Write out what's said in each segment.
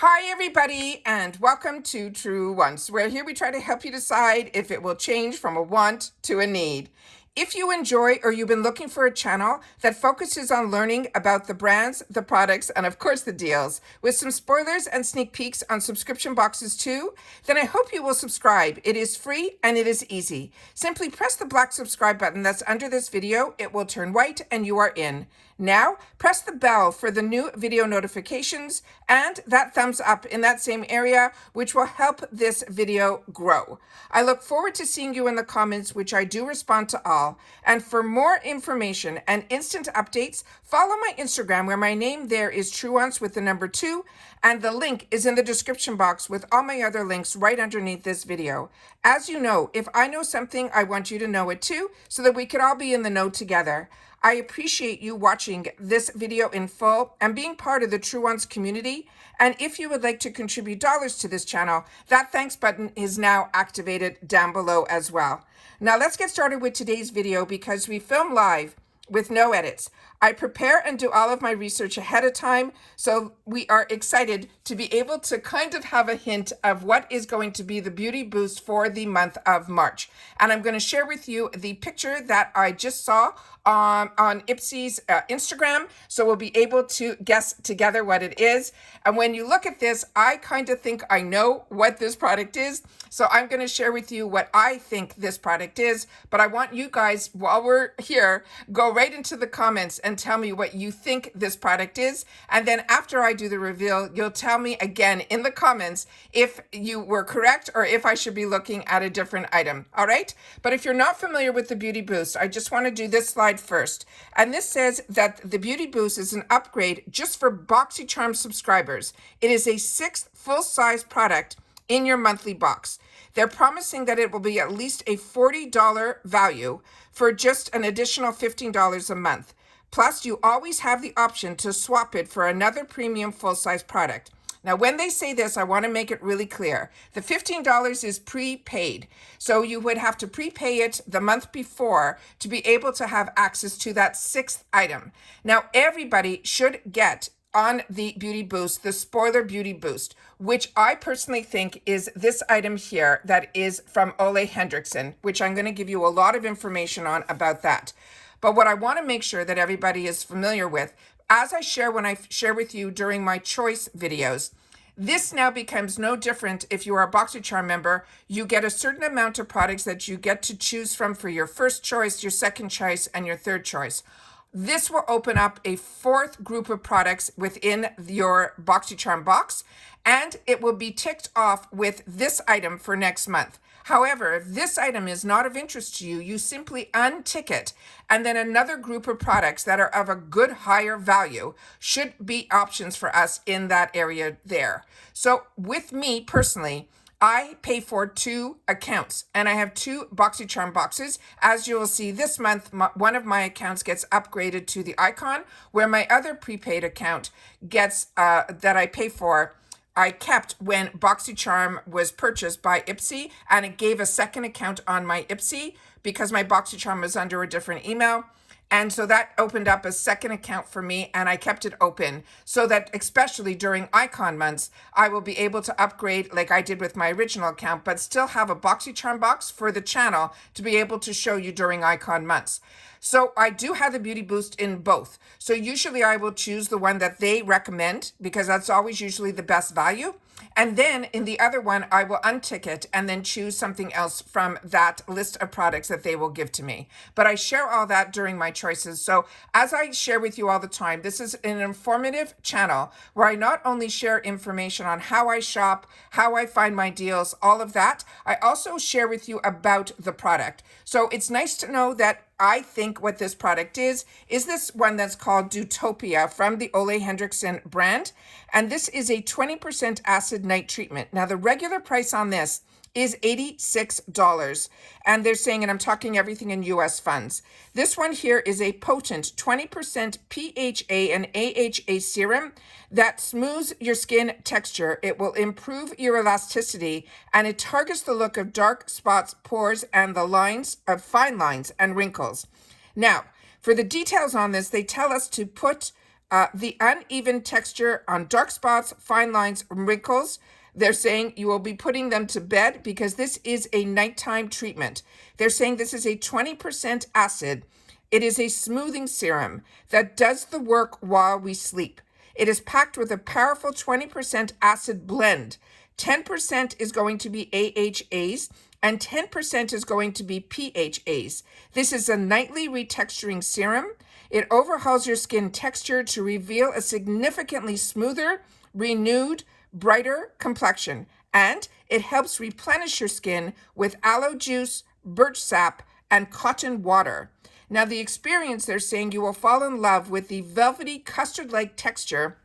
Hi everybody and welcome to Truewants, where here we try to help you decide if it will change from a want to a need. If you enjoy or you've been looking for a channel that focuses on learning about the brands, the products, and of course the deals, with some spoilers and sneak peeks on subscription boxes too, then I hope you will subscribe. It is free and it is easy. Simply press the black subscribe button that's under this video. It will turn white and you are in. Now, press the bell for the new video notifications and that thumbs up in that same area, which will help this video grow. I look forward to seeing you in the comments, which I do respond to all. And for more information and instant updates, follow my Instagram, where my name there is Truewants with the number 2, and the link is in the description box with all my other links right underneath this video. As you know, if I know something, I want you to know it too, so that we could all be in the know together. I appreciate you watching this video in full and being part of the Truewants community. And if you would like to contribute dollars to this channel, that thanks button is now activated down below as well. Now let's get started with today's video because we film live with no edits. I prepare and do all of my research ahead of time, so we are excited to be able to kind of have a hint of what is going to be the beauty boost for the month of March. And I'm going to share with you the picture that I just saw on IPSY's Instagram, so we'll be able to guess together what it is. And when you look at this, I kind of think I know what this product is, so I'm going to share with you what I think this product is. But I want you guys, while we're here, go right into the comments and tell me what you think this product is. And then after I do the reveal, you'll tell me again in the comments if you were correct or if I should be looking at a different item. All right? But if you're not familiar with the Beauty Boost, I just want to do this slide first. And this says that the Beauty Boost is an upgrade just for Boxycharm subscribers. It is a 6th full-size product in your monthly box. They're promising that it will be at least a $40 value for just an additional $15 a month. Plus, you always have the option to swap it for another premium full-size product. Now, when they say this, I want to make it really clear. The $15 is prepaid. So you would have to prepay it the month before to be able to have access to that 6th item. Now, everybody should get on the Beauty Boost, the Spoiler Beauty Boost, which I personally think is this item here that is from Ole Henriksen, which I'm going to give you a lot of information on about that. But what I want to make sure that everybody is familiar with, as I share when I share with you during my choice videos, this now becomes no different if you are a Boxycharm member. You get a certain amount of products that you get to choose from for your first choice, your second choice, and your third choice. This will open up a 4th group of products within your Boxycharm box, and it will be ticked off with this item for next month. However, if this item is not of interest to you, you simply untick it, and then another group of products that are of a good higher value should be options for us in that area there. So with me personally, I pay for 2 accounts and I have 2 Boxycharm boxes. As you will see this month, one of my accounts gets upgraded to the icon, where my other prepaid account gets, that I pay for, I kept when Boxycharm was purchased by IPSY, and it gave a second account on my IPSY because my Boxycharm was under a different email. And so that opened up a second account for me, and I kept it open so that especially during icon months, I will be able to upgrade like I did with my original account, but still have a Boxycharm box for the channel to be able to show you during icon months. So I do have the Beauty Boost in both. So usually I will choose the one that they recommend because that's always usually the best value. And then in the other one, I will untick it and then choose something else from that list of products that they will give to me. But I share all that during my choices. So as I share with you all the time, this is an informative channel where I not only share information on how I shop, how I find my deals, all of that, I also share with you about the product. So it's nice to know that I think what this product is this one that's called Dutopia from the Ole Henriksen brand. And this is a 20% acid night treatment. Now, the regular price on this is $86. And they're saying, and I'm talking everything in US funds. This one here is a potent 20% PHA and AHA serum that smooths your skin texture. It will improve your elasticity, and it targets the look of dark spots, pores, and the lines of fine lines and wrinkles. Now, for the details on this, they tell us to put The uneven texture on dark spots, fine lines, wrinkles, they're saying you will be putting them to bed because this is a nighttime treatment. They're saying this is a 20% acid. It is a smoothing serum that does the work while we sleep. It is packed with a powerful 20% acid blend. 10% is going to be AHAs and 10% is going to be PHAs. This is a nightly retexturing serum. It overhauls your skin texture to reveal a significantly smoother, renewed, brighter complexion. And it helps replenish your skin with aloe juice, birch sap, and cotton water. Now, the experience, they're saying you will fall in love with the velvety custard-like texture,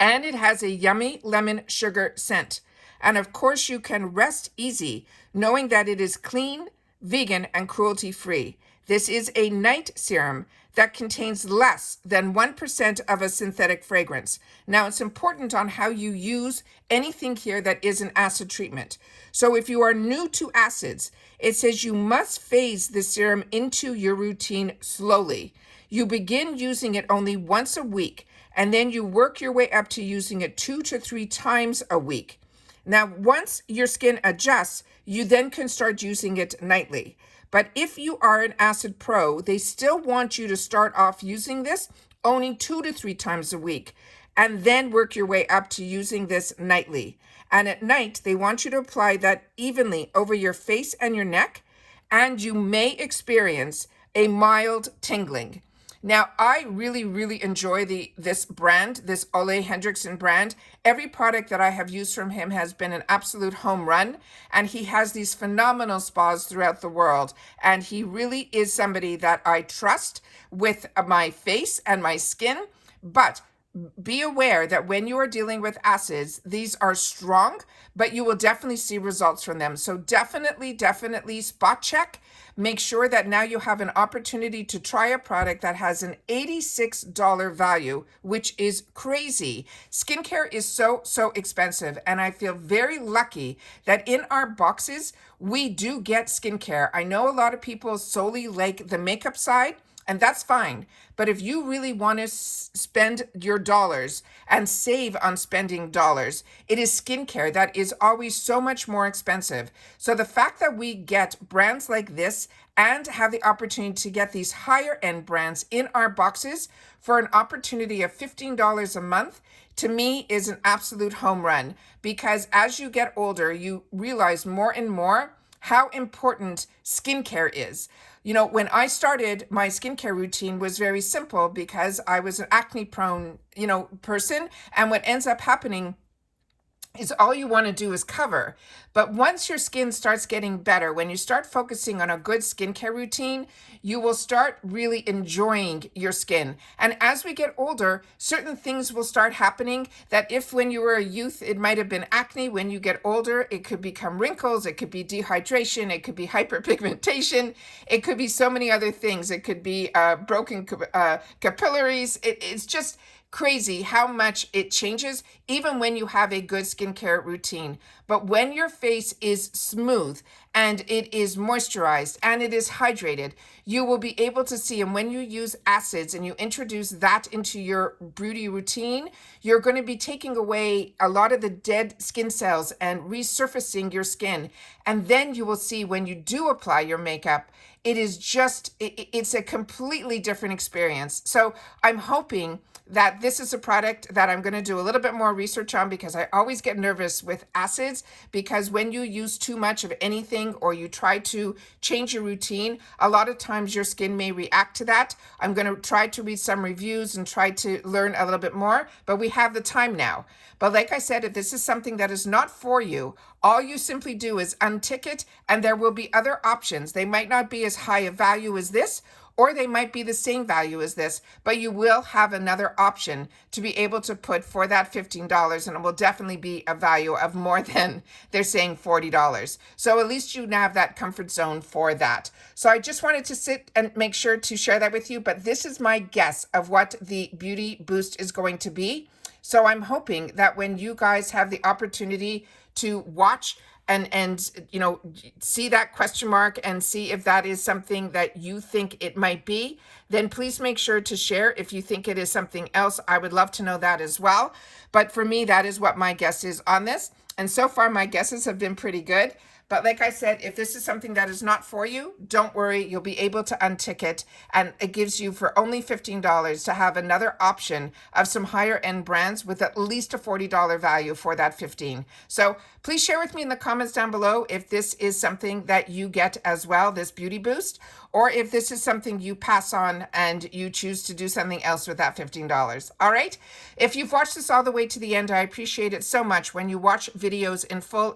and it has a yummy lemon sugar scent. And of course, you can rest easy knowing that it is clean, vegan, and cruelty-free. This is a night serum that contains less than 1% of a synthetic fragrance. Now, it's important on how you use anything here that is an acid treatment. So if you are new to acids, it says you must phase the serum into your routine slowly. You begin using it only once a week, and then you work your way up to using it 2 to 3 times a week. Now, once your skin adjusts, you then can start using it nightly. But if you are an acid pro, they still want you to start off using this only 2 to 3 times a week, and then work your way up to using this nightly. And at night, they want you to apply that evenly over your face and your neck, and you may experience a mild tingling. Now, I really enjoy this brand, this Ole Hendrickson brand. Every product that I have used from him has been an absolute home run, and he has these phenomenal spas throughout the world. And he really is somebody that I trust with my face and my skin. But be aware that when you are dealing with acids, these are strong, but you will definitely see results from them. So definitely spot check. Make sure that now you have an opportunity to try a product that has an $86 value, which is crazy. Skincare is so expensive, and I feel very lucky that in our boxes, we do get skincare. I know a lot of people solely like the makeup side, and that's fine. But if you really want to spend your dollars and save on spending dollars, it is skincare that is always so much more expensive. So the fact that we get brands like this and have the opportunity to get these higher end brands in our boxes for an opportunity of $15 a month, to me is an absolute home run. Because as you get older, you realize more and more how important skincare is. You know, when I started, my skincare routine was very simple because I was an acne prone, person. And what ends up happening is all you want to do is cover. But once your skin starts getting better, when you start focusing on a good skincare routine, you will start really enjoying your skin. And as we get older, certain things will start happening that if when you were a youth, it might have been acne. When you get older, it could become wrinkles. It could be dehydration. It could be hyperpigmentation. It could be so many other things. It could be broken capillaries. It's just crazy how much it changes even when you have a good skincare routine. But when your face is smooth and it is moisturized and it is hydrated, you will be able to see. And when you use acids and you introduce that into your beauty routine, you're going to be taking away a lot of the dead skin cells and resurfacing your skin. And then you will see when you do apply your makeup, it's a completely different experience. So I'm hoping that this is a product that I'm going to do a little bit more research on, because I always get nervous with acids, because when you use too much of anything or you try to change your routine, a lot of times your skin may react to that. I'm going to try to read some reviews and try to learn a little bit more, but we have the time now. But like I said, if this is something that is not for you, all you simply do is untick it, and there will be other options. They might not be as high a value as this, or they might be the same value as this, but you will have another option to be able to put for that $15, and it will definitely be a value of more than they're saying $40. So at least you have that comfort zone for that. So I just wanted to sit and make sure to share that with you, but this is my guess of what the beauty boost is going to be. So I'm hoping that when you guys have the opportunity to watch and you know, see that question mark and see if that is something that you think it might be, then please make sure to share. If you think it is something else, I would love to know that as well. But for me, that is what my guess is on this. And so far, my guesses have been pretty good. But like I said, if this is something that is not for you, don't worry. You'll be able to untick it. And it gives you, for only $15, to have another option of some higher end brands with at least a $40 value for that $15. So please share with me in the comments down below if this is something that you get as well, this beauty boost, or if this is something you pass on and you choose to do something else with that $15. All right. If you've watched this all the way to the end, I appreciate it so much when you watch videos in full,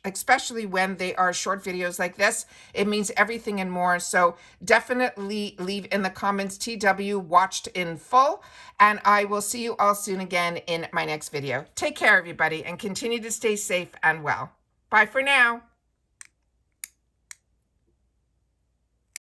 especially when they are short videos like this. It means everything and more. So definitely leave in the comments TW watched in full, and I will see you all soon again in my next video. Take care, everybody, and continue to stay safe and well. Bye for now.